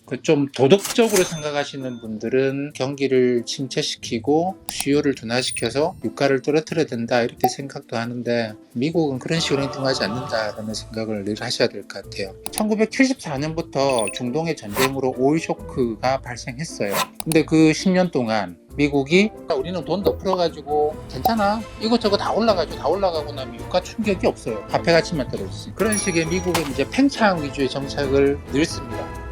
그 좀 도덕적으로 생각하시는 분들은 경기를 침체시키고 수요를 둔화시켜서 유가를 떨어뜨려야 된다 이렇게 생각도 하는데, 미국은 그런 식으로 행동하지 않는다라는 생각을 늘 하셔야 될 것 같아요. 1974년부터 중동의 전쟁으로 오일 쇼크가 발생했어요. 근데 그 10년 동안 미국이 우리는 돈 더 풀어가지고 괜찮아, 이것저것 다 올라가고 나면 유가 충격이 없어요. 화폐 가치만 떨어지지. 그런 식의 미국은 이제 팽창 위주의 정책을 늘 씁니다.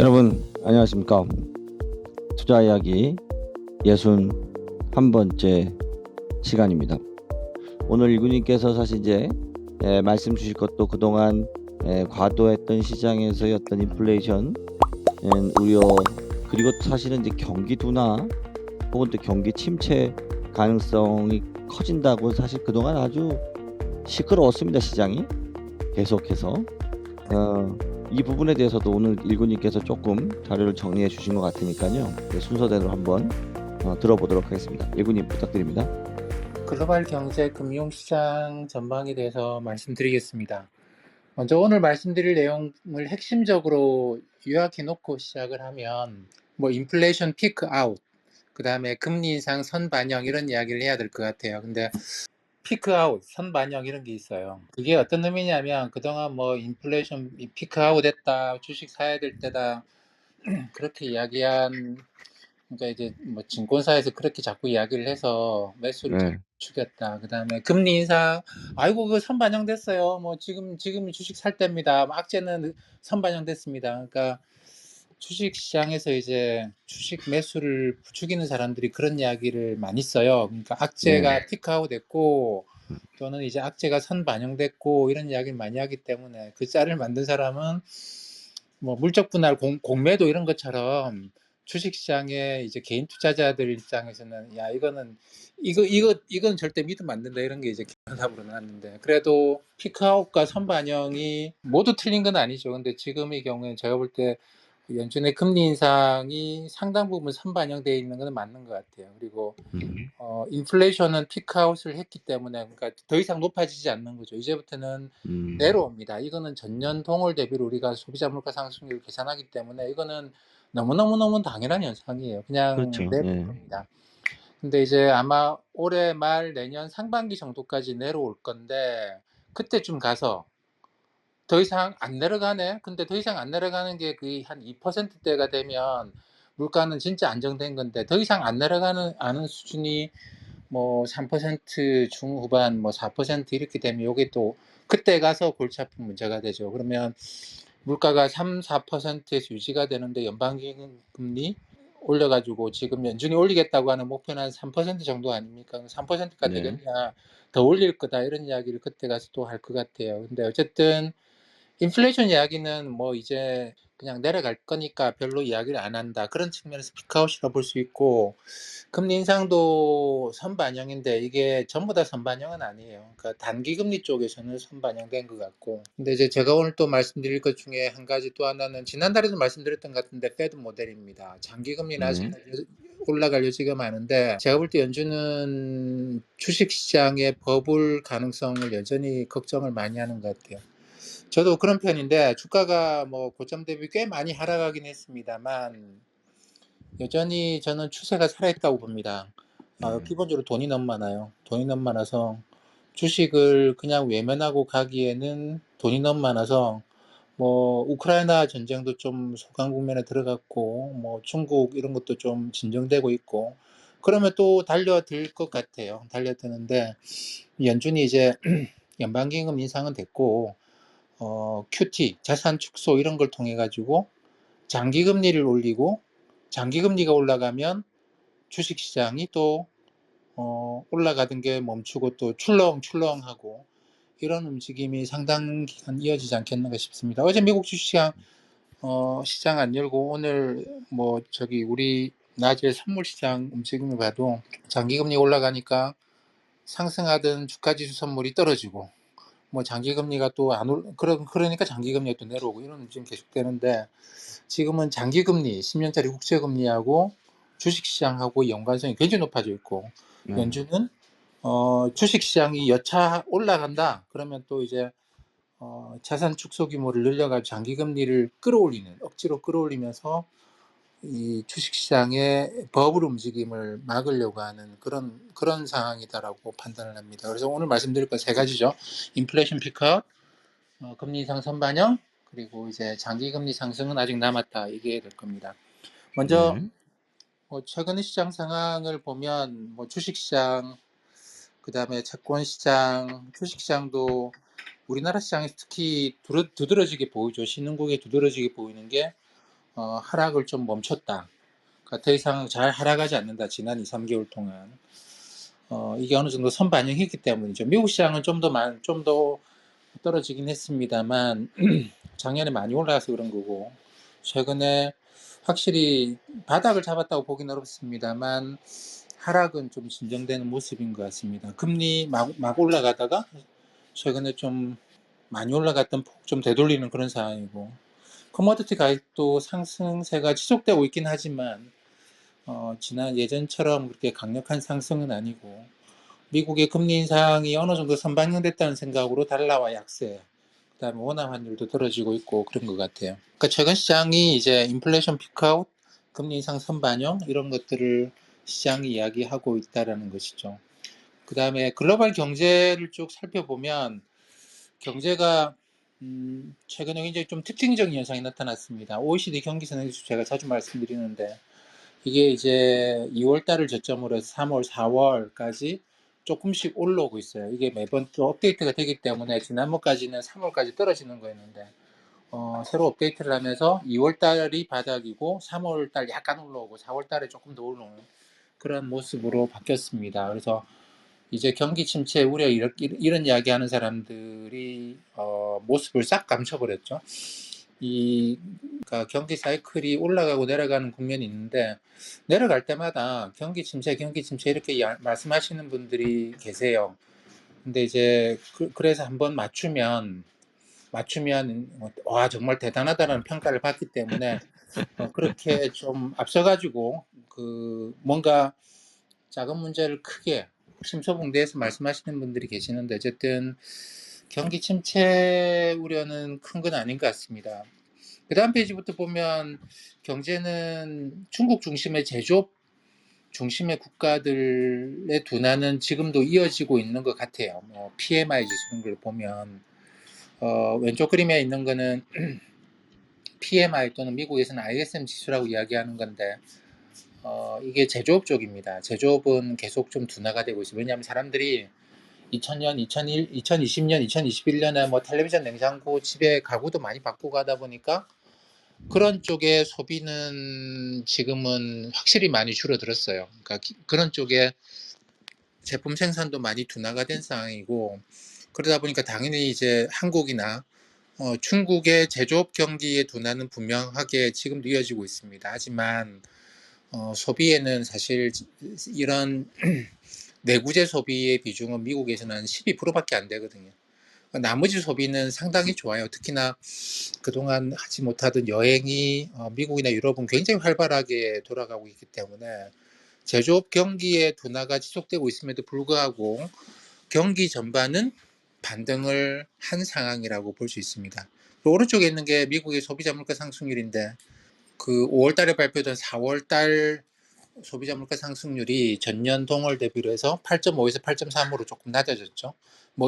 여러분 안녕하십니까. 투자 이야기 61번째 시간입니다. 오늘 일군님께서 사실 이제 말씀 주실 것도 그동안 과도했던 시장에서의 어떤 인플레이션 우려, 그리고 사실은 이제 경기 둔화 혹은 또 경기 침체 가능성이 커진다고 사실 그동안 아주 시끄러웠습니다. 시장이 계속해서 이 부분에 대해서도 오늘 일군님께서 조금 자료를 정리해 주신 것 같으니까요, 순서대로 한번 들어보도록 하겠습니다. 일군님 부탁드립니다. 글로벌 경제 금융시장 전망에 대해서 말씀드리겠습니다. 먼저 오늘 말씀드릴 내용을 핵심적으로 요약해 놓고 시작을 하면, 인플레이션 피크 아웃, 그 다음에 금리 인상 선반영, 이런 이야기를 해야 될 것 같아요. 근데 피크 아웃, 선반영 이런 게 있어요. 그게 어떤 의미냐면, 그동안 인플레이션 피크 아웃 했다, 주식 사야 될 때다, 그렇게 이야기한, 그러니까 이제 증권사에서 그렇게 자꾸 이야기를 해서 매수를 네. 죽였다. 그 다음에 금리 인상, 아이고 그 선반영됐어요. 지금 주식 살 때입니다. 악재는 선반영됐습니다. 그러니까 주식 시장에서 이제 주식 매수를 부추기는 사람들이 그런 이야기를 많이 써요. 그러니까 악재가 피크아웃 됐고, 또는 이제 악재가 선반영됐고, 이런 이야기를 많이 하기 때문에 그 짤을 만든 사람은 물적 분할, 공매도 이런 것처럼 주식시장에 이제 개인 투자자들 입장에서는, 야 이건 절대 믿으면 안 된다, 이런 게 이제 기본답으로 나왔는데, 그래도 피크아웃과 선반영이 모두 틀린 건 아니죠. 근데 지금의 경우에 제가 볼 때 연준의 금리 인상이 상당 부분 선반영되어 있는 건 맞는 것 같아요. 그리고 인플레이션은 피크아웃을 했기 때문에, 그러니까 더 이상 높아지지 않는 거죠. 이제부터는 내려옵니다. 이거는 전년 동월 대비로 우리가 소비자 물가 상승률을 계산하기 때문에 이거는 너무너무 당연한 현상이에요. 그냥 그렇죠. 내려올 겁니다. 근데 이제 아마 올해 말 내년 상반기 정도까지 내려올 건데, 그때쯤 가서 더 이상 안 내려가네? 근데 더 이상 안 내려가는 게 거의 한 2%대가 되면 물가는 진짜 안정된 건데, 더 이상 안 내려가는 않은 수준이 3% 중후반, 4% 이렇게 되면 요게 또 그때 가서 골치 아픈 문제가 되죠. 그러면 물가가 3-4%에서 유지가 되는데 연방기금리 올려가지고 지금 연준이 올리겠다고 하는 목표는 한 3% 정도 아닙니까? 3%가 네. 되겠냐, 더 올릴 거다, 이런 이야기를 그때 가서 또 할 것 같아요. 근데 어쨌든 인플레이션 이야기는 이제 그냥 내려갈 거니까 별로 이야기를 안 한다, 그런 측면에서 피크아웃이라 볼 수 있고, 금리 인상도 선반영인데 이게 전부 다 선반영은 아니에요. 그러니까 단기금리 쪽에서는 선반영된 것 같고, 근데 이제 제가 오늘 또 말씀드릴 것 중에 한 가지, 또 하나는 지난달에도 말씀드렸던 것 같은데 페드 모델입니다. 장기금리는 아직 올라갈 여지가 많은데, 제가 볼 때 연준은 주식시장의 버블 가능성을 여전히 걱정을 많이 하는 것 같아요. 저도 그런 편인데, 주가가 고점 대비 꽤 많이 하락하긴 했습니다만 여전히 저는 추세가 살아있다고 봅니다. 기본적으로 돈이 너무 많아요. 돈이 너무 많아서 주식을 그냥 외면하고 가기에는, 돈이 너무 많아서 우크라이나 전쟁도 좀 소강 국면에 들어갔고, 중국 이런 것도 좀 진정되고 있고, 그러면 또 달려들 것 같아요. 달려드는데, 연준이 이제 연방기금 인상은 됐고, QT, 자산 축소 이런 걸 통해 가지고 장기금리를 올리고, 장기금리가 올라가면 주식시장이 또 올라가던 게 멈추고 또 출렁출렁하고, 이런 움직임이 상당 기간 이어지지 않겠는가 싶습니다. 어제 미국 주식시장 시장 안 열고 오늘 우리 낮에 선물시장 움직임을 봐도 장기금리 올라가니까 상승하던 주가지수 선물이 떨어지고, 뭐 장기금리가 또 안 올, 그러니까 장기금리가 또 내려오고 이런 움직임 계속되는데, 지금은 장기금리, 10년짜리 국채금리하고 주식시장하고 연관성이 굉장히 높아져 있고, 네. 연준은 주식시장이 여차 올라간다 그러면 또 이제 자산 축소 규모를 늘려가지고 장기금리를 억지로 끌어올리면서 이 주식시장의 버블 움직임을 막으려고 하는 그런 상황이다라고 판단을 합니다. 그래서 오늘 말씀드릴 건 세 가지죠. 인플레이션 피크아웃, 금리 인상 선반영, 그리고 이제 장기금리 상승은 아직 남았다, 이게 될 겁니다. 먼저 네. 최근의 시장 상황을 보면 주식시장, 그다음에 채권시장, 주식시장도 우리나라 시장에서 특히 두드러지게 보이죠. 신흥국에 두드러지게 보이는 게 하락을 좀 멈췄다. 그러니까 더 이상 잘 하락하지 않는다. 지난 2, 3개월 동안. 이게 어느 정도 선반영했기 때문이죠. 미국 시장은 좀 더 떨어지긴 했습니다만 작년에 많이 올라가서 그런 거고, 최근에 확실히 바닥을 잡았다고 보기는 어렵습니다만 하락은 좀 진정되는 모습인 것 같습니다. 금리 막 올라가다가 최근에 좀 많이 올라갔던 폭 좀 되돌리는 그런 상황이고, 커머디티 가격도 상승세가 지속되고 있긴 하지만 지난 예전처럼 그렇게 강력한 상승은 아니고, 미국의 금리 인상이 어느 정도 선반영됐다는 생각으로 달러와 약세, 그다음에 원화 환율도 떨어지고 있고 그런 것 같아요. 그러니까 최근 시장이 이제 인플레이션 피크아웃, 금리 인상 선반영 이런 것들을 시장이 이야기하고 있다라는 것이죠. 그다음에 글로벌 경제를 쭉 살펴보면 경제가 최근에 굉장히 좀 특징적인 현상이 나타났습니다. OECD 경기선행지수 제가 자주 말씀드리는데, 이게 이제 2월 달을 저점으로 해서 3월, 4월까지 조금씩 올라오고 있어요. 이게 매번 또 업데이트가 되기 때문에 지난번까지는 3월까지 떨어지는 거였는데 새로 업데이트를 하면서 2월 달이 바닥이고 3월 달 약간 올라오고 4월 달에 조금 더 올라오는 그런 모습으로 바뀌었습니다. 그래서 이제 경기 침체 우려 이런 이야기하는 사람들이 모습을 싹 감춰버렸죠. 그러니까 경기 사이클이 올라가고 내려가는 국면이 있는데, 내려갈 때마다 경기 침체 이렇게 말씀하시는 분들이 계세요. 근데 이제 그래서 한번 맞추면 와 정말 대단하다는 평가를 받기 때문에 그렇게 좀 앞서가지고 뭔가 작은 문제를 크게 심소봉대해서 말씀하시는 분들이 계시는데, 어쨌든 경기 침체 우려는 큰 건 아닌 것 같습니다. 그 다음 페이지부터 보면 경제는 중국 중심의 제조업 중심의 국가들의 둔화는 지금도 이어지고 있는 것 같아요. PMI 지수 이런 걸 보면 왼쪽 그림에 있는 거는 PMI 또는 미국에서는 ISM 지수라고 이야기하는 건데, 이게 제조업 쪽입니다. 제조업은 계속 좀 둔화가 되고 있어요. 왜냐하면 사람들이 2000년, 2020년, 2021년에 뭐 텔레비전, 냉장고, 집에 가구도 많이 바꾸고 하다 보니까 그런 쪽의 소비는 지금은 확실히 많이 줄어들었어요. 그러니까 그런 쪽에 제품 생산도 많이 둔화가 된 상황이고, 그러다 보니까 당연히 이제 한국이나 중국의 제조업 경기의 둔화는 분명하게 지금도 이어지고 있습니다. 하지만 소비에는 사실 이런 내구재 소비의 비중은 미국에서는 한 12%밖에 안 되거든요. 나머지 소비는 상당히 좋아요. 특히나 그동안 하지 못하던 여행이 미국이나 유럽은 굉장히 활발하게 돌아가고 있기 때문에 제조업 경기의 둔화가 지속되고 있음에도 불구하고 경기 전반은 반등을 한 상황이라고 볼 수 있습니다. 오른쪽에 있는 게 미국의 소비자 물가 상승률인데, 그 5월 달에 발표된 4월 달 소비자 물가 상승률이 전년 동월 대비로 해서 8.5에서 8.3으로 조금 낮아졌죠.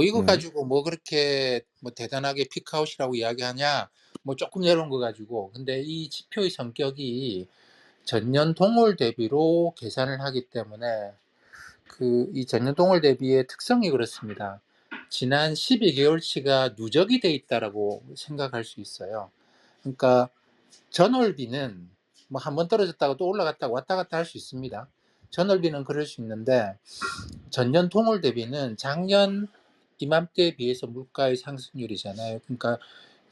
이거 네. 가지고 그렇게 대단하게 피크아웃이라고 이야기하냐, 조금 내려온 거 가지고. 근데 이 지표의 성격이 전년 동월 대비로 계산을 하기 때문에 이 전년 동월 대비의 특성이 그렇습니다. 지난 12개월치가 누적이 돼 있다라고 생각할 수 있어요. 그러니까 전월비는 한 번 떨어졌다가 또 올라갔다가 왔다 갔다 할 수 있습니다. 전월비는 그럴 수 있는데, 전년 동월 대비는 작년 이맘때에 비해서 물가의 상승률이잖아요. 그러니까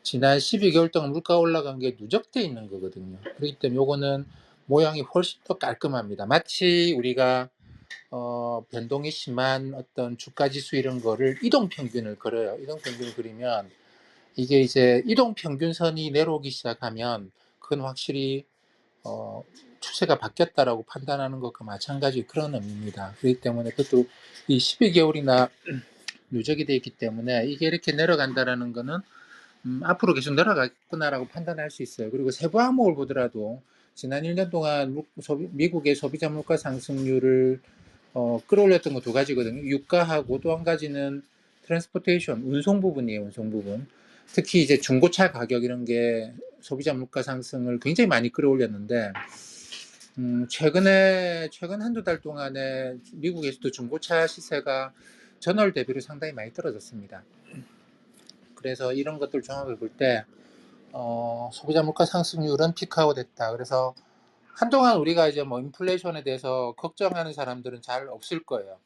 지난 12개월 동안 물가 올라간 게 누적돼 있는 거거든요. 그렇기 때문에 요거는 모양이 훨씬 더 깔끔합니다. 마치 우리가 변동이 심한 어떤 주가 지수 이런 거를 이동 평균을 그려요. 이동 평균을 그리면 이게 이제 이동 평균선이 내려오기 시작하면 그건 확실히 어, 추세가 바뀌었다라고 판단하는 것과 마찬가지 그런 의미입니다. 그렇기 때문에 그것도 이 12개월이나 누적이 되어 있기 때문에 이게 이렇게 내려간다라는 거는 앞으로 계속 내려가겠구나라고 판단할 수 있어요. 그리고 세부 항목을 보더라도 지난 1년 동안 미국의 소비자 물가 상승률을 끌어올렸던 거 두 가지거든요. 유가하고 또 한 가지는 트랜스포테이션, 운송 부분이에요. 운송 부분. 특히 이제 중고차 가격 이런 게 소비자 물가 상승을 굉장히 많이 끌어올렸는데 최근 한두 달 동안에 미국에서도 중고차 시세가 전월 대비로 상당히 많이 떨어졌습니다. 그래서 이런 것들 종합해 볼 때 소비자 물가 상승률은 피크아웃 됐다. 그래서 한동안 우리가 이제 뭐 인플레이션에 대해서 걱정하는 사람들은 잘 없을 거예요.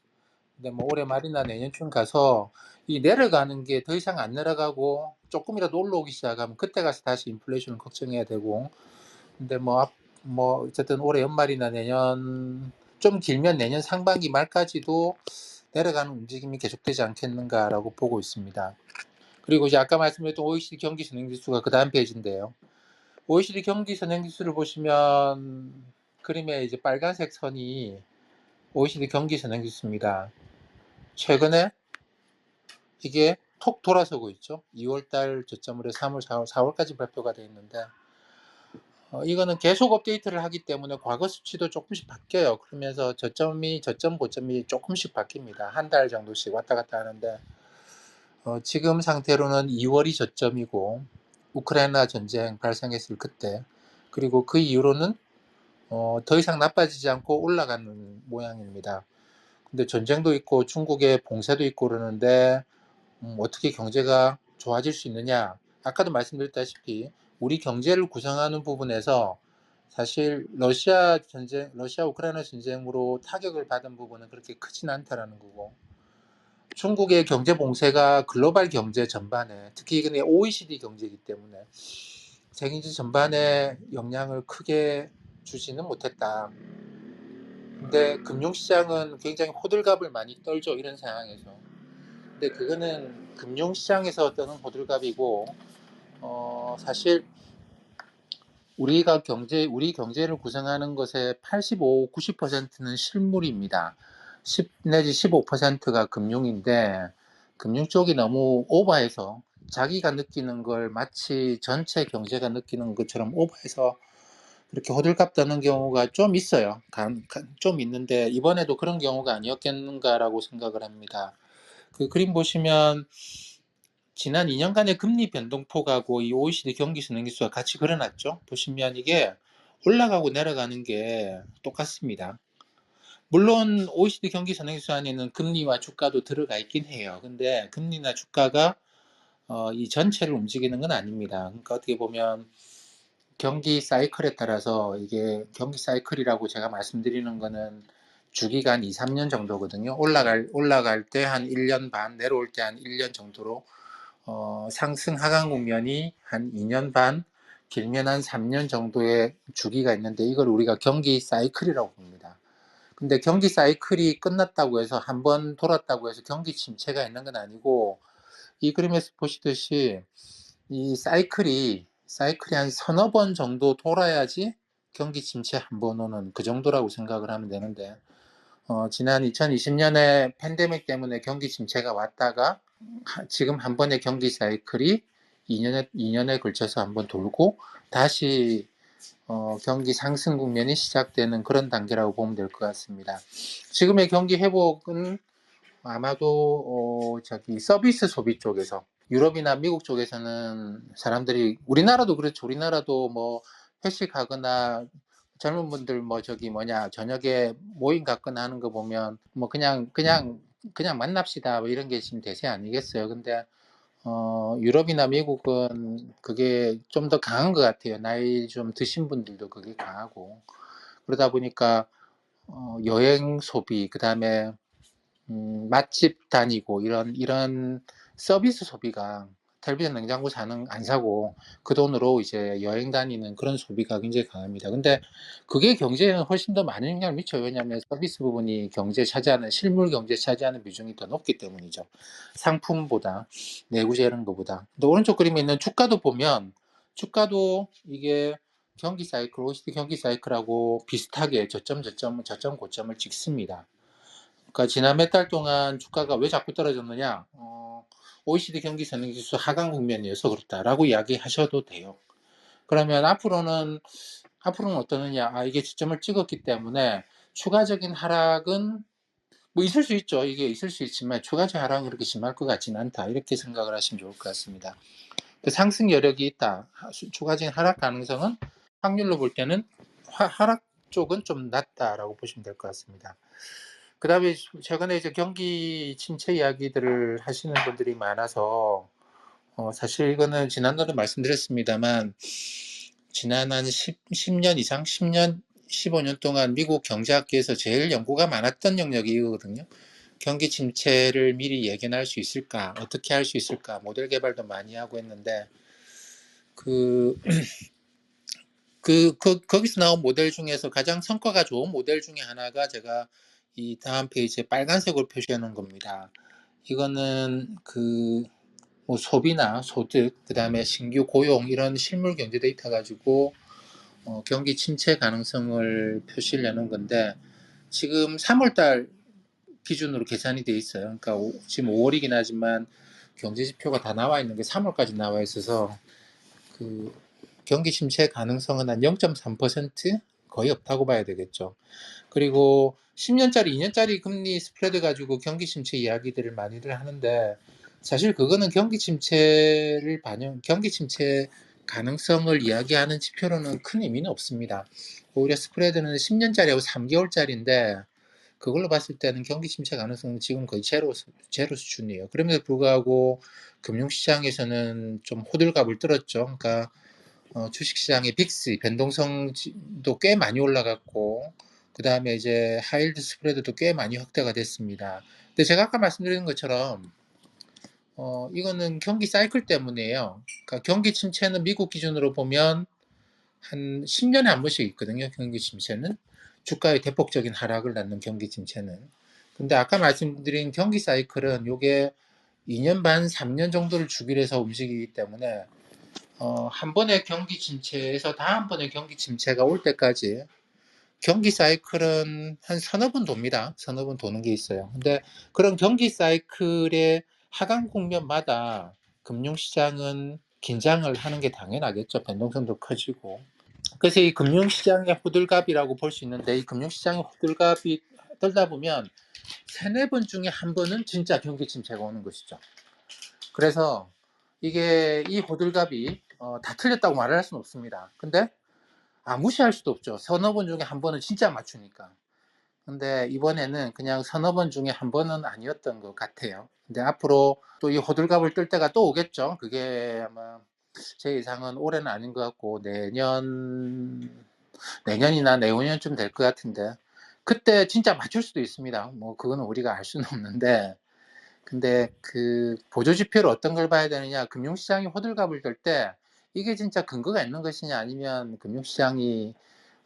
근데 뭐 올해 말이나 내년쯤 가서 이 내려가는 게 더 이상 안 내려가고 조금이라도 올라오기 시작하면 그때 가서 다시 인플레이션을 걱정해야 되고, 근데 뭐 어쨌든 올해 연말이나 내년, 좀 길면 내년 상반기 말까지도 내려가는 움직임이 계속되지 않겠는가라고 보고 있습니다. 그리고 이제 아까 말씀드렸던 OECD 경기 선행지수가 그 다음 페이지인데요. OECD 경기 선행지수를 보시면 그림에 이제 빨간색 선이 OECD 경기 선행지수입니다. 최근에 이게 톡 돌아서고 있죠. 2월달 저점으로 3월, 4월까지 발표가 되어 있는데 이거는 계속 업데이트를 하기 때문에 과거 수치도 조금씩 바뀌어요. 그러면서 저점 고점이 조금씩 바뀝니다. 한 달 정도씩 왔다 갔다 하는데 지금 상태로는 2월이 저점이고 우크라이나 전쟁 발생했을 그때, 그리고 그 이후로는 더 이상 나빠지지 않고 올라가는 모양입니다. 근데 전쟁도 있고 중국의 봉쇄도 있고 그러는데 어떻게 경제가 좋아질 수 있느냐? 아까도 말씀드렸다시피 우리 경제를 구성하는 부분에서 사실 러시아 우크라이나 전쟁으로 타격을 받은 부분은 그렇게 크진 않다라는 거고, 중국의 경제 봉쇄가 글로벌 경제 전반에, 특히 이게 OECD 경제이기 때문에 세계 전반에 영향을 크게 주지는 못했다. 근데 금융시장은 굉장히 호들갑을 많이 떨죠, 이런 상황에서. 근데 그거는 금융시장에서 떠는 호들갑이고, 사실 우리 경제를 구성하는 것의 85, 90%는 실물입니다. 10 내지 15%가 금융인데, 금융 쪽이 너무 오버해서 자기가 느끼는 걸 마치 전체 경제가 느끼는 것처럼 오버해서 이렇게 호들갑 떠는 경우가 좀 있어요. 좀 있는데 이번에도 그런 경우가 아니었겠는가라고 생각을 합니다. 그 그림 보시면 지난 2년간의 금리 변동폭하고 이 OECD 경기 선행지수가 같이 그려놨죠. 보시면 이게 올라가고 내려가는 게 똑같습니다. 물론 OECD 경기 선행지수 안에는 금리와 주가도 들어가 있긴 해요. 근데 금리나 주가가 이 전체를 움직이는 건 아닙니다. 그러니까 어떻게 보면 경기 사이클에 따라서, 이게 경기 사이클이라고 제가 말씀드리는 거는 주기가 한 2, 3년 정도거든요. 올라갈 때 한 1년 반, 내려올 때 한 1년 정도로 상승 하강 국면이 한 2년 반, 길면 한 3년 정도의 주기가 있는데 이걸 우리가 경기 사이클이라고 봅니다. 근데 경기 사이클이 끝났다고 해서 한 번 돌았다고 해서 경기 침체가 있는 건 아니고, 이 그림에서 보시듯이 이 사이클이 한 서너 번 정도 돌아야지 경기 침체 한 번 오는 그 정도라고 생각을 하면 되는데, 지난 2020년에 팬데믹 때문에 경기 침체가 왔다가 지금 한 번의 경기 사이클이 2년에 걸쳐서 한 번 돌고 다시 경기 상승 국면이 시작되는 그런 단계라고 보면 될 것 같습니다. 지금의 경기 회복은 아마도 서비스 소비 쪽에서, 유럽이나 미국 쪽에서는 사람들이, 우리나라도 그렇죠. 우리나라도 뭐 회식하거나 젊은 분들 뭐 저녁에 모임 갖거나 하는 거 보면 뭐 그냥 만납시다 뭐 이런 게 지금 대세 아니겠어요. 근데 유럽이나 미국은 그게 좀 더 강한 것 같아요. 나이 좀 드신 분들도 그게 강하고, 그러다 보니까 여행 소비, 그다음에 맛집 다니고 이런 서비스 소비가 텔레비전, 냉장고 안 사고 그 돈으로 이제 여행 다니는 그런 소비가 굉장히 강합니다. 근데 그게 경제에는 훨씬 더 많은 영향을 미쳐요. 왜냐하면 서비스 부분이 실물 경제에 차지하는 비중이 더 높기 때문이죠. 상품보다, 내구재 이런 거보다. 근데 오른쪽 그림에 있는 주가도 보면, 주가도 이게 경기 사이클, OECD 경기 사이클하고 비슷하게 저점 고점을 찍습니다. 그러니까 지난 몇 달 동안 주가가 왜 자꾸 떨어졌느냐? OECD 경기 선행지수 하강 국면이어서 그렇다라고 이야기하셔도 돼요. 그러면 앞으로는 어떠느냐? 이게 지점을 찍었기 때문에 추가적인 하락은 뭐 있을 수 있죠. 이게 있을 수 있지만 추가적인 하락은 그렇게 심할 것 같지는 않다. 이렇게 생각을 하시면 좋을 것 같습니다. 그 상승 여력이 있다. 추가적인 하락 가능성은 확률로 볼 때는 하락 쪽은 좀 낮다라고 보시면 될 것 같습니다. 그 다음에 최근에 이제 경기 침체 이야기들을 하시는 분들이 많아서, 사실 이거는 지난번에 말씀드렸습니다만, 지난 한 10년 이상, 10년, 15년 동안 미국 경제학계에서 제일 연구가 많았던 영역이 이거거든요. 경기 침체를 미리 예견할 수 있을까? 어떻게 할 수 있을까? 모델 개발도 많이 하고 했는데, 거기서 나온 모델 중에서 가장 성과가 좋은 모델 중에 하나가 제가 이 다음 페이지에 빨간색으로 표시해 놓은 겁니다. 이거는 뭐 소비나 소득, 그 다음에 신규 고용 이런 실물 경제 데이터 가지고 경기 침체 가능성을 표시를 해놓은 건데, 지금 3월달 기준으로 계산이 돼 있어요. 그러니까 지금 5월이긴 하지만 경제 지표가 다 나와 있는 게 3월까지 나와 있어서 그 경기 침체 가능성은 한 0.3% 거의 없다고 봐야 되겠죠. 그리고 10년짜리, 2년짜리 금리 스프레드 가지고 경기 침체 이야기들을 많이들 하는데, 사실 그거는 경기 침체 가능성을 이야기하는 지표로는 큰 의미는 없습니다. 오히려 스프레드는 10년짜리하고 3개월짜리인데 그걸로 봤을 때는 경기 침체 가능성은 지금 거의 제로 수준이에요. 그럼에도 불구하고 금융시장에서는 좀 호들갑을 떨었죠. 그러니까 주식시장의 빅스 변동성도 꽤 많이 올라갔고, 그 다음에 이제 하이힐드 스프레드도 꽤 많이 확대가 됐습니다. 근데 제가 아까 말씀드린 것처럼 이거는 경기 사이클 때문이에요. 그러니까 경기 침체는 미국 기준으로 보면 한 10년에 한 번씩 있거든요. 경기 침체는 주가의 대폭적인 하락을 낳는 경기 침체는. 근데 아까 말씀드린 경기 사이클은 요게 2년 반, 3년 정도를 주기로 해서 움직이기 때문에 한 번의 경기 침체에서 다음번에 경기 침체가 올 때까지 경기 사이클은 한 서너 번 돕니다. 서너 번 도는 게 있어요. 근데 그런 경기 사이클의 하강 국면마다 금융시장은 긴장을 하는 게 당연하겠죠. 변동성도 커지고. 그래서 이 금융시장의 호들갑이라고 볼 수 있는데, 이 금융시장의 호들갑이 떨다 보면 세네 번 중에 한 번은 진짜 경기 침체가 오는 것이죠. 그래서 이 호들갑이 다 틀렸다고 말을 할 수는 없습니다. 근데 무시할 수도 없죠. 서너 번 중에 한 번은 진짜 맞추니까. 근데 이번에는 그냥 서너 번 중에 한 번은 아니었던 것 같아요. 근데 앞으로 또 이 호들갑을 뜰 때가 또 오겠죠. 그게 아마 제 예상은 올해는 아닌 것 같고 내년이나 내후년쯤 될 것 같은데, 그때 진짜 맞출 수도 있습니다. 뭐 그거는 우리가 알 수는 없는데, 근데 그 보조 지표로 어떤 걸 봐야 되느냐, 금융시장이 호들갑을 떨 때 이게 진짜 근거가 있는 것이냐, 아니면 금융시장이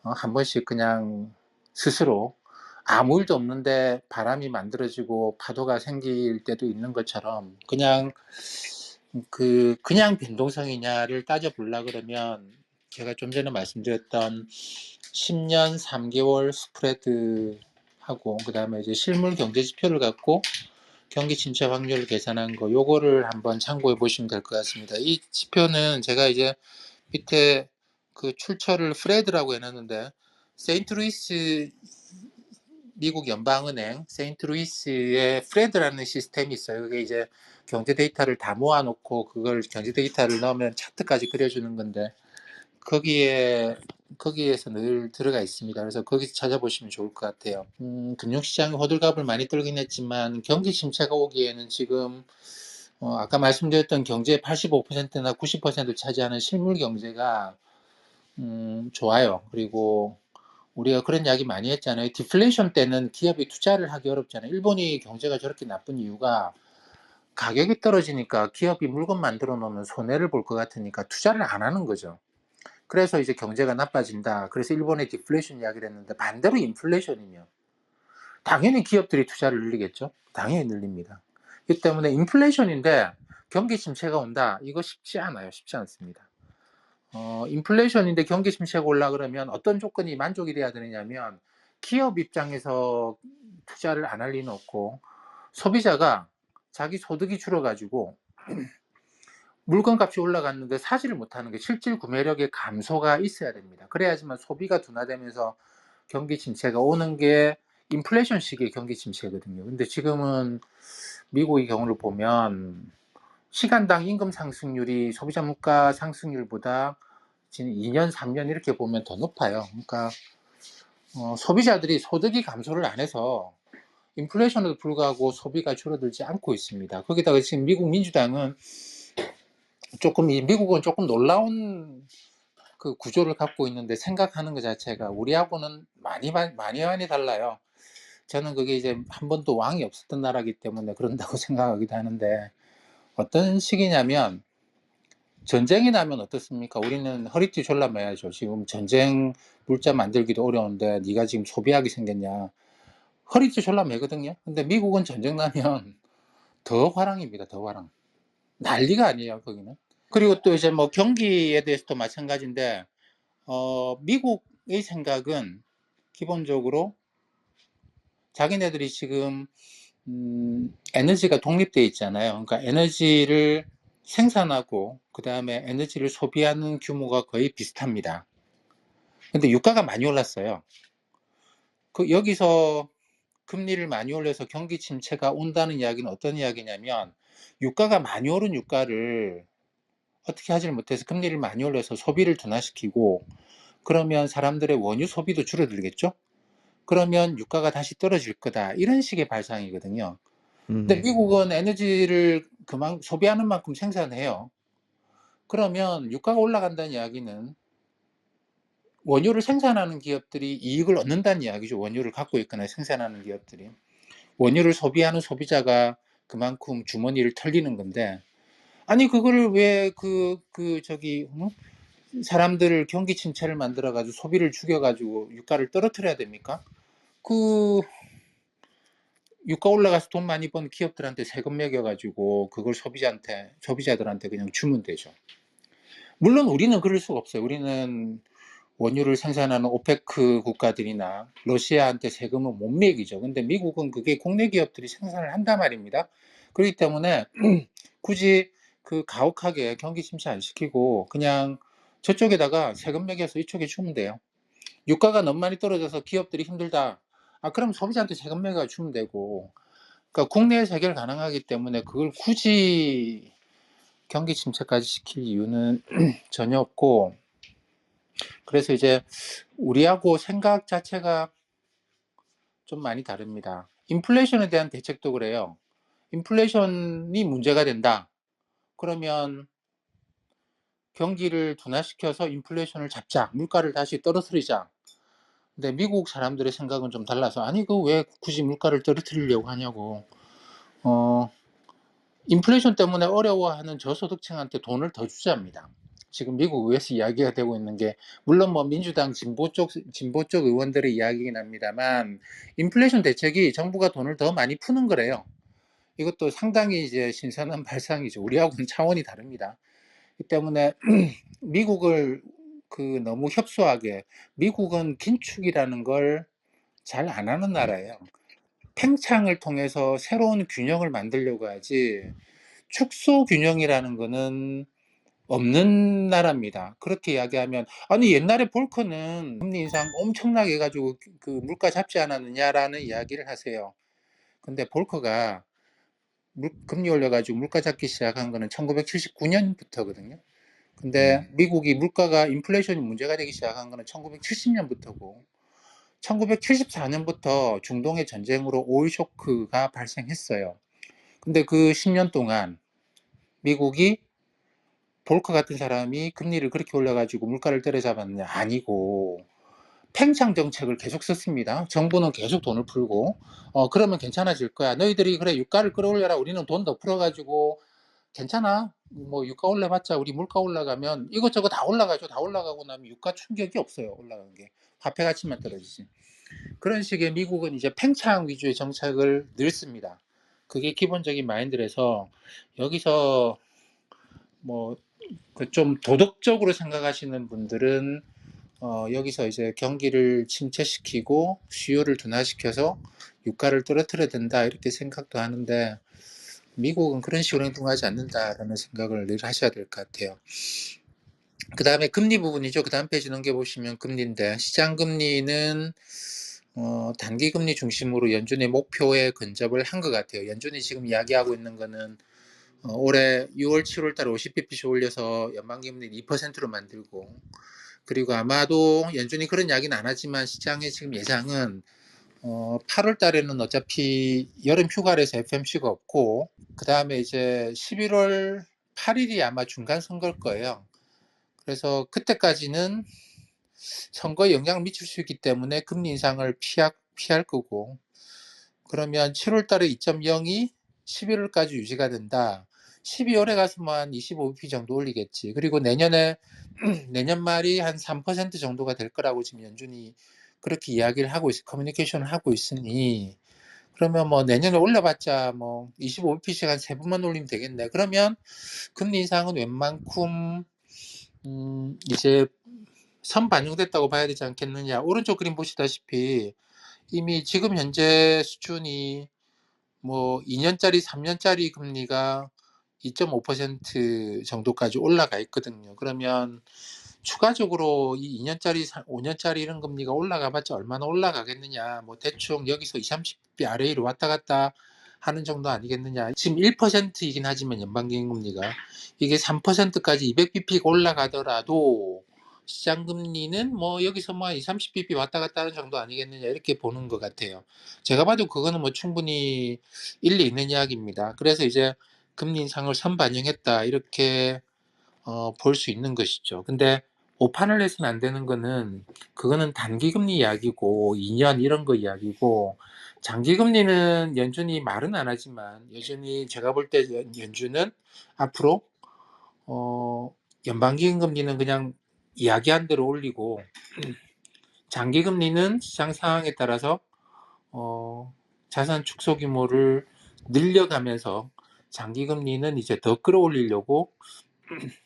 한 번씩 그냥 스스로 아무 일도 없는데 바람이 만들어지고 파도가 생길 때도 있는 것처럼 그냥 변동성이냐를 따져 보려 그러면, 제가 좀 전에 말씀드렸던 10년 3개월 스프레드하고 그다음에 이제 실물 경제 지표를 갖고 경기 침체 확률을 계산한 거, 요거를 한번 참고해 보시면 될 것 같습니다. 이 지표는 제가 이제 밑에 그 출처를 프레드라고 해놨는데, 세인트루이스 미국 연방은행 세인트루이스의 프레드라는 시스템이 있어요. 그게 이제 경제 데이터를 다 모아놓고 그걸 경제 데이터를 넣으면 차트까지 그려주는 건데, 거기에서 늘 들어가 있습니다. 그래서 거기서 찾아보시면 좋을 것 같아요. 금융시장이 호들갑을 많이 떨긴 했지만 경기 침체가 오기에는 지금 아까 말씀드렸던 경제의 85%나 90% 차지하는 실물 경제가 좋아요. 그리고 우리가 그런 이야기 많이 했잖아요. 디플레이션 때는 기업이 투자를 하기 어렵잖아요. 일본이 경제가 저렇게 나쁜 이유가 가격이 떨어지니까 기업이 물건 만들어 놓으면 손해를 볼 것 같으니까 투자를 안 하는 거죠. 그래서 이제 경제가 나빠진다. 그래서 일본의 디플레이션 이야기를 했는데, 반대로 인플레이션이면 당연히 기업들이 투자를 늘리겠죠. 당연히 늘립니다. 이 때문에 인플레이션인데 경기 침체가 온다. 이거 쉽지 않아요. 쉽지 않습니다. 인플레이션인데 경기 침체가 올라 그러면 어떤 조건이 만족이 돼야 되느냐면, 기업 입장에서 투자를 안 할 리는 없고, 소비자가 자기 소득이 줄어 가지고 물건값이 올라갔는데 사지를 못하는 게, 실질 구매력의 감소가 있어야 됩니다. 그래야지만 소비가 둔화되면서 경기 침체가 오는 게 인플레이션 시기의 경기 침체거든요. 근데 지금은 미국의 경우를 보면 시간당 임금 상승률이 소비자 물가 상승률보다 지금 2년, 3년 이렇게 보면 더 높아요. 그러니까 소비자들이 소득이 감소를 안 해서 인플레이션에도 불구하고 소비가 줄어들지 않고 있습니다. 거기다가 지금 미국 민주당은 미국은 조금 놀라운 그 구조를 갖고 있는데, 생각하는 것 자체가 우리하고는 많이 달라요. 저는 그게 이제 한 번도 왕이 없었던 나라기 때문에 그런다고 생각하기도 하는데, 어떤 식이냐면, 전쟁이 나면 어떻습니까? 우리는 허리띠 졸라매야죠. 지금 전쟁 물자 만들기도 어려운데 네가 지금 소비하게 생겼냐, 허리띠 졸라매거든요. 근데 미국은 전쟁 나면 더 화랑입니다. 더 화랑. 난리가 아니에요, 거기는. 그리고 또 이제 뭐 경기에 대해서도 마찬가지인데, 미국의 생각은 기본적으로 자기네들이 지금 에너지가 독립되어 있잖아요. 그러니까 에너지를 생산하고 그 다음에 에너지를 소비하는 규모가 거의 비슷합니다. 근데 유가가 많이 올랐어요. 여기서 금리를 많이 올려서 경기 침체가 온다는 이야기는 어떤 이야기냐면, 유가가 많이 오른 유가를 어떻게 하지를 못해서 금리를 많이 올려서 소비를 둔화시키고, 그러면 사람들의 원유 소비도 줄어들겠죠? 그러면 유가가 다시 떨어질 거다. 이런 식의 발상이거든요. 근데 미국은 에너지를 소비하는 만큼 생산해요. 그러면 유가가 올라간다는 이야기는 원유를 생산하는 기업들이 이익을 얻는다는 이야기죠. 원유를 갖고 있거나 생산하는 기업들이. 원유를 소비하는 소비자가 그만큼 주머니를 털리는 건데, 아니 그거를 왜 사람들을 경기 침체를 만들어 가지고 소비를 죽여 가지고 유가를 떨어뜨려야 됩니까? 그 유가 올라가서 돈 많이 번 기업들한테 세금 매겨 가지고 그걸 소비자들한테 그냥 주면 되죠. 물론 우리는 그럴 수가 없어요. 우리는 원유를 생산하는 오페크 국가들이나 러시아한테 세금을 못 매기죠. 근데 미국은 그게 국내 기업들이 생산을 한단 말입니다. 그렇기 때문에 굳이 가혹하게 경기 침체 안 시키고 그냥 저쪽에다가 세금 매겨서 이쪽에 주면 돼요. 유가가 너무 많이 떨어져서 기업들이 힘들다. 그럼 소비자한테 세금 매겨 주면 되고. 그러니까 국내에서 해결 가능하기 때문에 그걸 굳이 경기 침체까지 시킬 이유는 전혀 없고, 그래서 이제 우리하고 생각 자체가 좀 많이 다릅니다. 인플레이션에 대한 대책도 그래요. 인플레이션이 문제가 된다. 그러면 경기를 둔화시켜서 인플레이션을 잡자. 물가를 다시 떨어뜨리자. 근데 미국 사람들의 생각은 좀 달라서, 아니 그 왜 굳이 물가를 떨어뜨리려고 하냐고. 인플레이션 때문에 어려워하는 저소득층한테 돈을 더 주자입니다. 지금 미국 의회에서 이야기가 되고 있는 게, 물론 뭐 민주당 진보 쪽 의원들의 이야기긴 합니다만, 인플레이션 대책이 정부가 돈을 더 많이 푸는 거래요. 이것도 상당히 이제 신선한 발상이죠. 우리하고는 차원이 다릅니다. 이 때문에 미국을 너무 협소하게, 미국은 긴축이라는 걸 잘 안 하는 나라예요. 팽창을 통해서 새로운 균형을 만들려고 하지, 축소 균형이라는 거는 없는 나라입니다. 그렇게 이야기하면, 아니 옛날에 볼커는 금리 인상 엄청나게 해 가지고 물가 잡지 않았느냐라는 이야기를 하세요. 근데 볼커가 금리 올려 가지고 물가 잡기 시작한 거는 1979년부터거든요. 근데 미국이 물가가 인플레이션이 문제가 되기 시작한 거는 1970년부터고, 1974년부터 중동의 전쟁으로 오일 쇼크가 발생했어요. 근데 그 10년 동안 미국이 볼커 같은 사람이 금리를 그렇게 올려가지고 물가를 때려잡았느냐? 아니고, 팽창 정책을 계속 썼습니다. 정부는 계속 돈을 풀고 그러면 괜찮아질 거야. 너희들이 그래 유가를 끌어올려라. 우리는 돈 더 풀어 가지고 괜찮아. 뭐 유가 올라봤자 우리 물가 올라가면 이것저것 다 올라가죠. 다 올라가고 나면 유가 충격이 없어요. 올라간 게. 화폐 가치만 떨어지지. 그런 식의 미국은 이제 팽창 위주의 정책을 늘 씁니다. 그게 기본적인 마인드라서 여기서 뭐 그 좀 도덕적으로 생각하시는 분들은 여기서 이제 경기를 침체시키고 수요를 둔화시켜서 유가를 떨어뜨려야 된다 이렇게 생각도 하는데 미국은 그런 식으로 행동하지 않는다라는 생각을 늘 하셔야 될 것 같아요. 그 다음에 금리 부분이죠. 그 다음 페이지 넘겨보시면 금리인데 시장 금리는 단기 금리 중심으로 연준의 목표에 근접을 한 것 같아요. 연준이 지금 이야기하고 있는 거는 올해 6월, 7월 달 50bp씩 올려서 연방기금리 2%로 만들고 그리고 아마도 연준이 그런 이야기는 안 하지만 시장의 지금 예상은 8월 달에는 어차피 여름 휴가라서 FMC가 없고 그 다음에 이제 11월 8일이 아마 중간 선거일 거예요. 그래서 그때까지는 선거에 영향을 미칠 수 있기 때문에 금리 인상을 피할 거고 그러면 7월 달에 2.0이 11월까지 유지가 된다. 12월에 가서만 25bp 정도 올리겠지. 그리고 내년에 내년 말이 한 3% 정도가 될 거라고 지금 연준이 그렇게 이야기를 하고 커뮤니케이션을 하고 있으니 그러면 뭐 내년에 올려봤자 뭐 25bp씩 한 3번만 올리면 되겠네. 그러면 금리 인상은 웬만큼 이제 선 반영됐다고 봐야 되지 않겠느냐. 오른쪽 그림 보시다시피 이미 지금 현재 수준이 뭐 2년짜리, 3년짜리 금리가 2.5% 정도까지 올라가 있거든요. 그러면 추가적으로 이 2년짜리, 5년짜리 이런 금리가 올라가봤자 얼마나 올라가겠느냐. 뭐 대충 여기서 20, 30bp 아래로 왔다 갔다 하는 정도 아니겠느냐. 지금 1%이긴 하지만 연방기금리가 이게 3%까지 200bp가 올라가더라도 시장금리는 뭐 여기서 뭐 20, 30bp 왔다 갔다 하는 정도 아니겠느냐 이렇게 보는 것 같아요. 제가 봐도 그거는 뭐 충분히 일리 있는 이야기입니다. 그래서 이제 금리 인상을 선반영했다 이렇게 볼 수 있는 것이죠. 근데 오판을 해서는 안 되는 거는 그거는 단기금리 이야기고 2년 이런 거 이야기고 장기금리는 연준이 말은 안 하지만 여전히 제가 볼 때 연준은 앞으로 연방기금리는 그냥 이야기한 대로 올리고 장기금리는 시장 상황에 따라서 자산 축소 규모를 늘려가면서 장기금리는 이제 더 끌어올리려고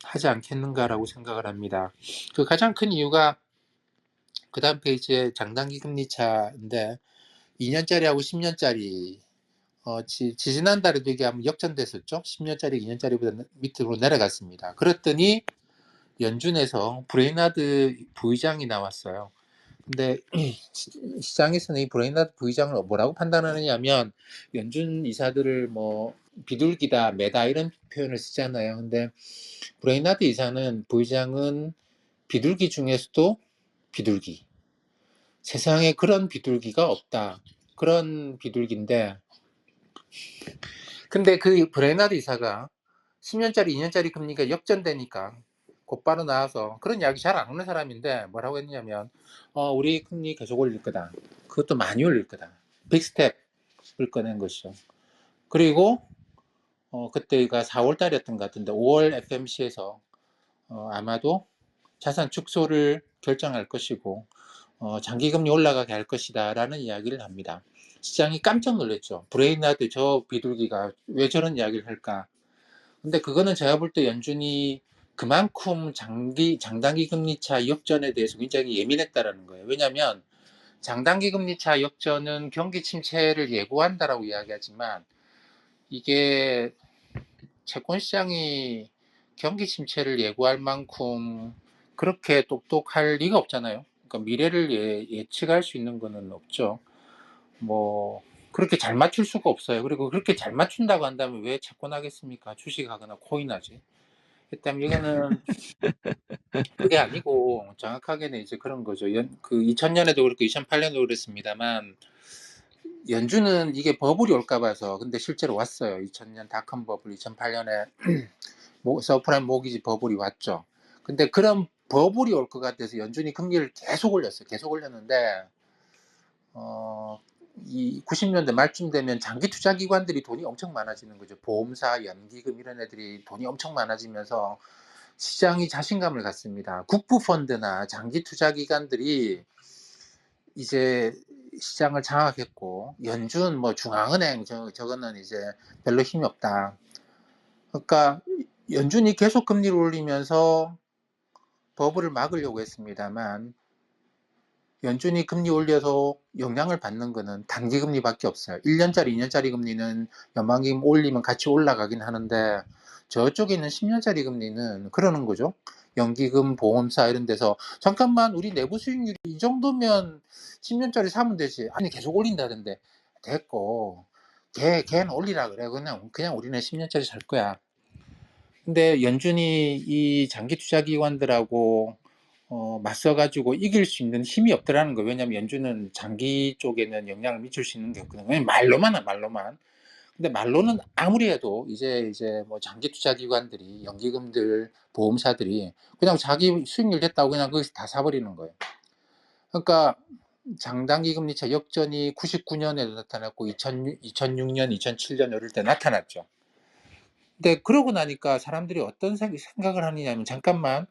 하지 않겠는가라고 생각을 합니다. 그 가장 큰 이유가 그 다음 페이지에 장단기 금리 차인데 2년짜리하고 10년짜리 지난달에도 이게 한번 역전됐었죠. 10년짜리 2년짜리보다 밑으로 내려갔습니다. 그랬더니 연준에서 브레인하드 부의장이 나왔어요. 근데 시장에서는 이 브레인하드 부의장을 뭐라고 판단하느냐면 연준 이사들을 뭐 비둘기다 매다 이런 표현을 쓰잖아요. 근데 브레인하드 이사는 부의장은 비둘기 중에서도 비둘기. 세상에 그런 비둘기가 없다. 그런 비둘기인데 근데 그 브레인하드 이사가 10년짜리 2년짜리 금리가 역전되니까 곧바로 나와서 그런 이야기 잘 안 하는 사람인데 뭐라고 했냐면 우리 금리 계속 올릴 거다. 그것도 많이 올릴 거다. 빅스텝을 꺼낸 것이죠. 그리고 그때가 4월 달이었던 것 같은데 5월 FMC에서 아마도 자산 축소를 결정할 것이고 장기금리 올라가게 할 것이다 라는 이야기를 합니다. 시장이 깜짝 놀랐죠. 브레인하드 저 비둘기가 왜 저런 이야기를 할까. 근데 그거는 제가 볼 때 연준이 그만큼 장단기 금리차 역전에 대해서 굉장히 예민했다라는 거예요. 왜냐하면 장단기 금리차 역전은 경기 침체를 예고한다라고 이야기하지만 이게 채권 시장이 경기 침체를 예고할 만큼 그렇게 똑똑할 리가 없잖아요. 그러니까 미래를 예측할 수 있는 거는 없죠. 뭐 그렇게 잘 맞출 수가 없어요. 그리고 그렇게 잘 맞춘다고 한다면 왜 채권하겠습니까? 주식하거나 코인하지. 일단 이거는 그게 아니고 정확하게는 이제 그런 거죠. 그 2000년에도 그렇고 2008년도 그랬습니다만 연준은 이게 버블이 올까 봐서 근데 실제로 왔어요. 2000년 닷컴 버블, 2008년에 서프라임 모기지 버블이 왔죠. 근데 그런 버블이 올 것 같아서 연준이 금리를 계속 올렸어요. 계속 올렸는데 이 90년대 말쯤 되면 장기 투자 기관들이 돈이 엄청 많아지는 거죠. 보험사, 연기금 이런 애들이 돈이 엄청 많아지면서 시장이 자신감을 갖습니다. 국부 펀드나 장기 투자 기관들이 이제 시장을 장악했고 연준 뭐 중앙은행 저거는 이제 별로 힘이 없다. 그러니까 연준이 계속 금리를 올리면서 버블을 막으려고 했습니다만 연준이 금리 올려서 영향을 받는 거는 단기 금리밖에 없어요. 1년짜리, 2년짜리 금리는 연방기금 올리면 같이 올라가긴 하는데 저쪽에 있는 10년짜리 금리는 그러는 거죠. 연기금, 보험사 이런 데서 잠깐만 우리 내부 수익률이 이 정도면 10년짜리 사면 되지. 아니 계속 올린다던데 됐고 걔는 올리라 그래. 그냥 우리는 10년짜리 살 거야. 근데 연준이 이 장기 투자 기관들하고 맞서가지고 이길 수 있는 힘이 없더라는 거예요. 왜냐하면 연준은 장기 쪽에는 영향을 미칠 수 있는 게 없거든요. 그냥 말로만. 근데 말로는 아무리 해도 이제 뭐 장기 투자 기관들이 연기금들, 보험사들이 그냥 자기 수익률 됐다고 그냥 거기서 다 사버리는 거예요. 그러니까 장단기 금리차 역전이 99년에도 나타났고 2006년, 2007년 이럴 때 나타났죠. 근데 그러고 나니까 사람들이 어떤 생각을 하느냐면 잠깐만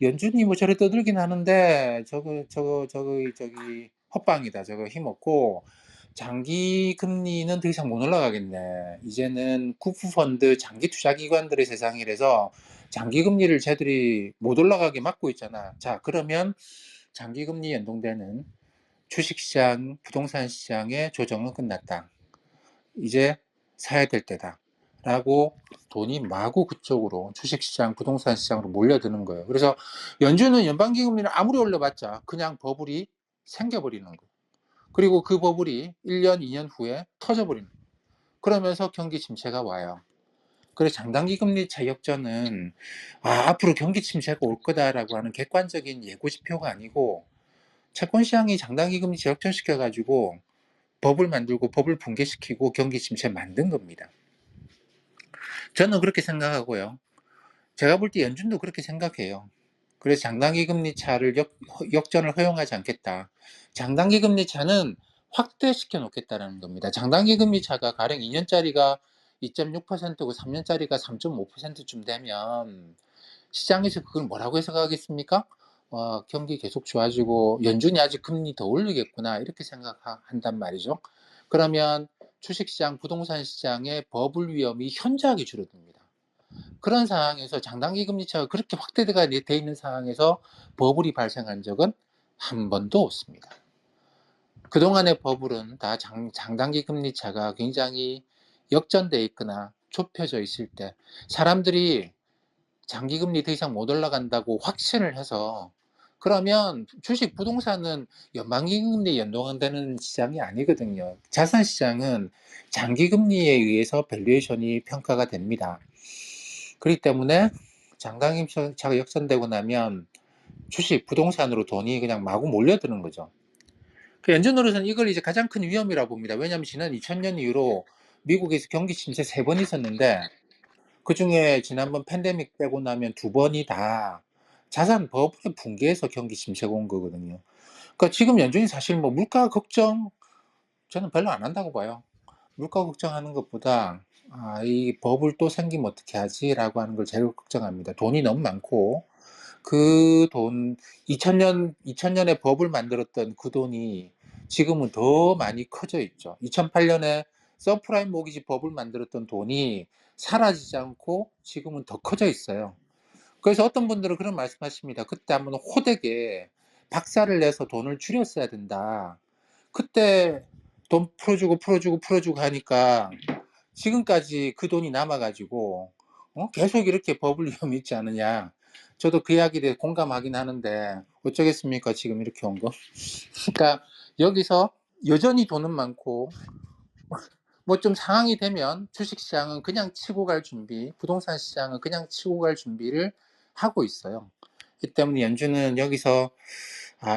연준이 뭐 저래 떠들긴 하는데 저기 헛방이다. 저거 힘없고 장기 금리는 더 이상 못 올라가겠네. 이제는 국부 펀드 장기 투자 기관들의 세상이라서 장기 금리를 쟤들이 못 올라가게 막고 있잖아. 자, 그러면 장기 금리 연동되는 주식 시장, 부동산 시장의 조정은 끝났다. 이제 사야 될 때다. 라고 돈이 마구 그쪽으로 주식시장, 부동산 시장으로 몰려드는 거예요. 그래서 연준은 연방기금리를 아무리 올려봤자 그냥 버블이 생겨버리는 거예요. 그리고 그 버블이 1년, 2년 후에 터져버리는 거예요. 그러면서 경기 침체가 와요. 그래서 장단기 금리 차익역전은 앞으로 경기 침체가 올 거다라고 하는 객관적인 예고지표가 아니고 채권시장이 장단기 금리 역전시켜가지고 법을 만들고 법을 붕괴시키고 경기 침체 만든 겁니다. 저는 그렇게 생각하고요. 제가 볼 때 연준도 그렇게 생각해요. 그래서 장단기 금리 차를 역전을 허용하지 않겠다. 장단기 금리 차는 확대시켜 놓겠다라는 겁니다. 장단기 금리 차가 가령 2년짜리가 2.6%고 3년짜리가 3.5%쯤 되면 시장에서 그걸 뭐라고 해석하겠습니까? 경기 계속 좋아지고 연준이 아직 금리 더 올리겠구나 이렇게 생각한단 말이죠. 그러면 주식시장, 부동산 시장의 버블 위험이 현저하게 줄어듭니다. 그런 상황에서 장단기 금리차가 그렇게 확대가 돼 있는 상황에서 버블이 발생한 적은 한 번도 없습니다. 그동안의 버블은 다 장단기 금리차가 굉장히 역전돼 있거나 좁혀져 있을 때 사람들이 장기금리 더 이상 못 올라간다고 확신을 해서 그러면 주식 부동산은 연방기금리 연동되는 시장이 아니거든요. 자산시장은 장기금리에 의해서 밸류에이션이 평가가 됩니다. 그렇기 때문에 장단기차가 역전되고 나면 주식 부동산으로 돈이 그냥 마구 몰려드는 거죠. 그 연준으로서는 이걸 이제 가장 큰 위험이라고 봅니다. 왜냐하면 지난 2000년 이후로 미국에서 경기 침체 3번 있었는데 그중에 지난번 팬데믹 빼고 나면 2번이 다 자산 버블의 붕괴에서 경기 침체가 온 거거든요. 그러니까 지금 연준이 사실 뭐 물가 걱정 저는 별로 안 한다고 봐요. 물가 걱정하는 것보다 이 버블 또 생기면 어떻게 하지라고 하는 걸 제일 걱정합니다. 돈이 너무 많고 그 돈 2000년에 버블 만들었던 그 돈이 지금은 더 많이 커져 있죠. 2008년에 서프라임 모기지 버블 만들었던 돈이 사라지지 않고 지금은 더 커져 있어요. 그래서 어떤 분들은 그런 말씀하십니다. 그때 한번 호되게 박살을 내서 돈을 줄였어야 된다. 그때 돈 풀어주고 하니까 지금까지 그 돈이 남아가지고 계속 이렇게 버블 위험이 있지 않느냐. 저도 그 이야기에 대해 공감하긴 하는데 어쩌겠습니까? 지금 이렇게 온 거. 그러니까 여기서 여전히 돈은 많고 뭐 좀 상황이 되면 주식시장은 그냥 치고 갈 준비, 부동산 시장은 그냥 치고 갈 준비를 하고 있어요. 이 때문에 연준은 여기서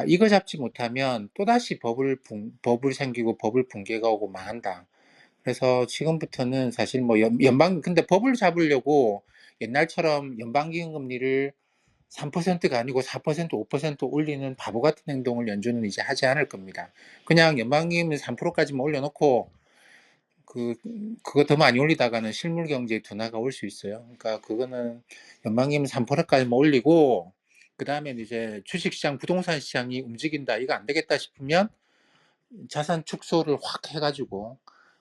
이거 잡지 못하면 또다시 버블 생기고 버블 붕괴가 오고 망한다. 그래서 지금부터는 사실 뭐 근데 버블 잡으려고 옛날처럼 연방기금 금리를 3%가 아니고 4% 5% 올리는 바보 같은 행동을 연준은 이제 하지 않을 겁니다. 그냥 연방기금리 3%까지만 올려놓고 그거 더 많이 올리다가는 실물 경제에 둔화가 올 수 있어요. 그러니까 그거는 연방기금 3%까지만 올리고 그다음에 이제 주식시장, 부동산 시장이 움직인다. 이거 안 되겠다 싶으면 자산 축소를 확 해가지고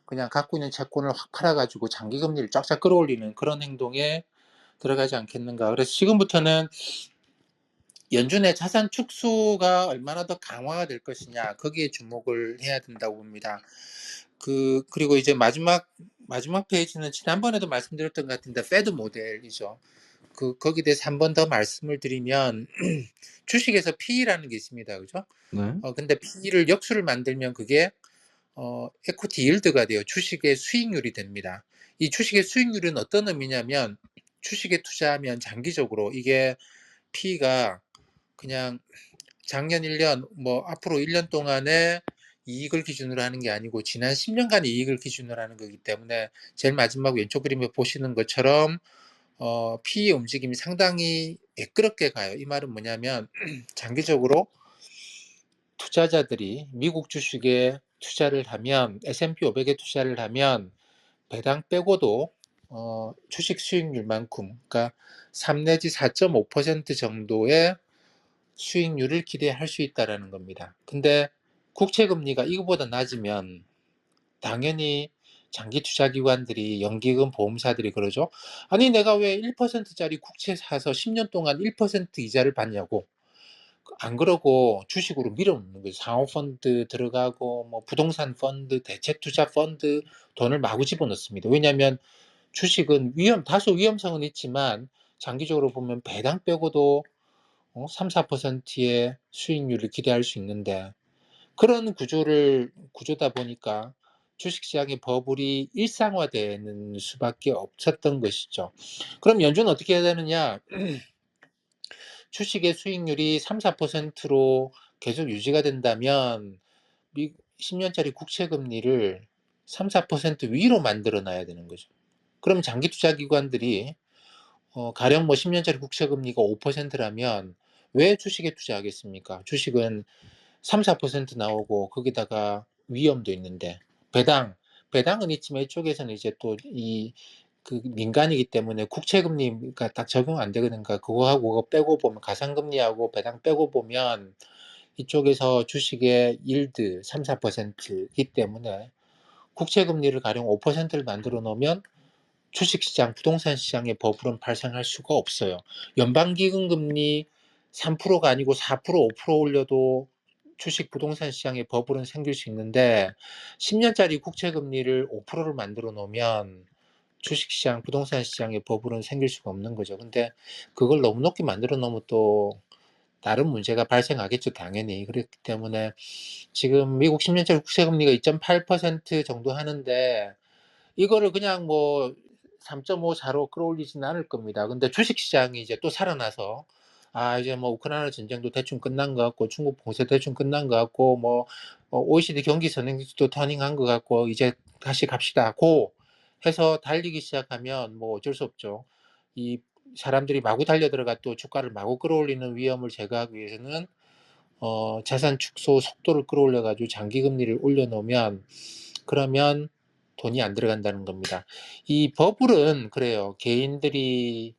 그냥 갖고 있는 채권을 확 팔아가지고 장기 금리를 쫙쫙 끌어올리는 그런 행동에 들어가지 않겠는가. 그래서 지금부터는 연준의 자산 축소가 얼마나 더 강화가 될 것이냐 거기에 주목을 해야 된다고 봅니다. 그리고 이제 마지막 페이지는 지난번에도 말씀드렸던 것 같은데 페드 모델이죠. 거기에 대해서 한 번 더 말씀을 드리면 주식에서 P라는 게 있습니다. 그죠? 네. 근데 P를 역수를 만들면 그게 에코티 일드가 돼요. 주식의 수익률이 됩니다. 이 주식의 수익률은 어떤 의미냐면 주식에 투자하면 장기적으로 이게 P가 그냥 작년 1년 뭐 앞으로 1년 동안의 이익을 기준으로 하는 게 아니고 지난 10년간의 이익을 기준으로 하는 거기 때문에 제일 마지막 왼쪽 그림에 보시는 것처럼 P의 움직임이 상당히 매끄럽게 가요. 이 말은 뭐냐면 장기적으로 투자자들이 미국 주식에 투자를 하면 S&P 500에 투자를 하면 배당 빼고도 주식 수익률만큼 그러니까 3 내지 4.5% 정도의 수익률을 기대할 수 있다라는 겁니다. 근데 국채 금리가 이거보다 낮으면 당연히 장기 투자 기관들이 연기금 보험사들이 그러죠. 아니 내가 왜 1%짜리 국채 사서 10년 동안 1% 이자를 받냐고. 안 그러고 주식으로 밀어넣는 거예요. 상호펀드 들어가고 뭐 부동산 펀드, 대체투자 펀드 돈을 마구 집어넣습니다. 왜냐하면 주식은 다소 위험성은 있지만 장기적으로 보면 배당 빼고도 3, 4%의 수익률을 기대할 수 있는데 그런 구조다 보니까 주식시장의 버블이 일상화되는 수밖에 없었던 것이죠. 그럼 연준은 어떻게 해야 되느냐? 주식의 수익률이 3, 4%로 계속 유지가 된다면 10년짜리 국채 금리를 3, 4% 위로 만들어 놔야 되는 거죠. 그럼 장기 투자 기관들이 가령 뭐 10년짜리 국채 금리가 5%라면 왜 주식에 투자하겠습니까? 주식은 3, 4% 나오고 거기다가 위험도 있는데 배당은 있지만 이쪽에서는 이제 또 민간이기 때문에 국채 금리가 딱 적용 안 되거든요. 그러니까 그거하고 그거 빼고 보면 가상금리하고 배당 빼고 보면 이쪽에서 주식의 일드 3, 4%이기 때문에 국채 금리를 가령 5%를 만들어 놓으면 주식시장, 부동산 시장의 버블은 발생할 수가 없어요. 연방기금 금리 3%가 아니고 4%, 5% 올려도 주식, 부동산 시장의 버블은 생길 수 있는데 10년짜리 국채 금리를 5%를 만들어 놓으면 주식시장, 부동산 시장의 버블은 생길 수가 없는 거죠. 근데 그걸 너무 높게 만들어 놓으면 또 다른 문제가 발생하겠죠, 당연히. 그렇기 때문에 지금 미국 10년짜리 국채 금리가 2.8% 정도 하는데 이거를 그냥 뭐 3.5, 4로 끌어올리지는 않을 겁니다. 근데 주식시장이 이제 또 살아나서 이제 뭐 우크라이나 전쟁도 대충 끝난 것 같고 중국 봉쇄 대충 끝난 것 같고 뭐 OECD 경기 선행지수도 터닝한 것 같고 이제 다시 갑시다 고 해서 달리기 시작하면 뭐 어쩔 수 없죠. 이 사람들이 마구 달려 들어가 또 주가를 마구 끌어올리는 위험을 제거하기 위해서는 자산 축소 속도를 끌어올려 가지고 장기 금리를 올려놓으면 그러면 돈이 안 들어간다는 겁니다. 이 버블은 그래요. 개인들이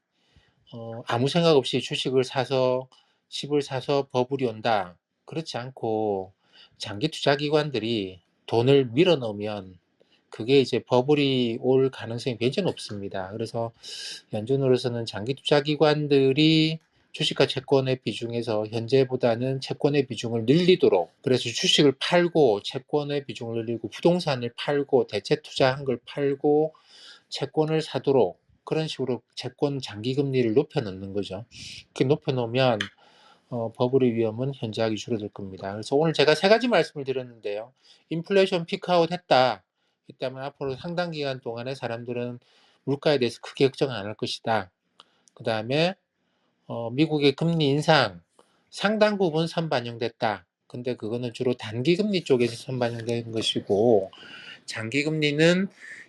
아무 생각 없이 주식을 사서 집을 사서 버블이 온다. 그렇지 않고 장기 투자 기관들이 돈을 밀어 넣으면 그게 이제 버블이 올 가능성이 굉장히 높습니다. 그래서 연준으로서는 장기 투자 기관들이 주식과 채권의 비중에서 현재보다는 채권의 비중을 늘리도록 그래서 주식을 팔고 채권의 비중을 늘리고 부동산을 팔고 대체 투자한 걸 팔고 채권을 사도록 그런 식으로 채권 장기 금리를 높여 놓는 거죠. 그렇게 높여 놓으면 버블의 위험은 현저하게 줄어들 겁니다. 그래서 오늘 제가 세 가지 말씀을 드렸는데요. 인플레이션 피크아웃 했다. 이 때문에 앞으로 상당 기간 동안에 사람들은 물가에 대해서 크게 걱정 안 할 것이다. 그 다음에 미국의 금리 인상 상당 부분 선반영됐다. 근데 그거는 주로 단기 금리 쪽에서 선반영된 것이고 장기 금리는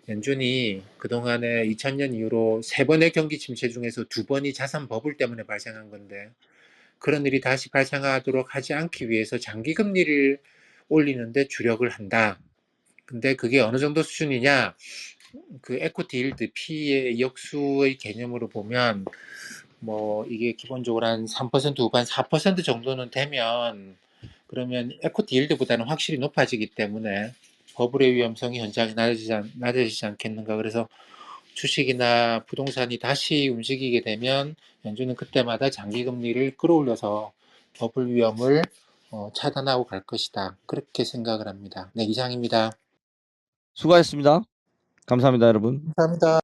연준이 그동안에 2000년 이후로 3번의 경기 침체 중에서 2번이 자산 버블 때문에 발생한 건데, 그런 일이 다시 발생하도록 하지 않기 위해서 장기 금리를 올리는데 주력을 한다. 근데 그게 어느 정도 수준이냐? 그 에코티 일드 P의 역수의 개념으로 보면 뭐 이게 기본적으로 한 3% 후반 4% 정도는 되면, 그러면 에코티 일드보다는 확실히 높아지기 때문에 버블의 위험성이 현저하게 낮아지지 않겠는가. 그래서 주식이나 부동산이 다시 움직이게 되면 연준은 그때마다 장기 금리를 끌어올려서 버블 위험을 차단하고 갈 것이다. 그렇게 생각을 합니다. 네, 이상입니다. 수고하셨습니다. 감사합니다, 여러분. 감사합니다.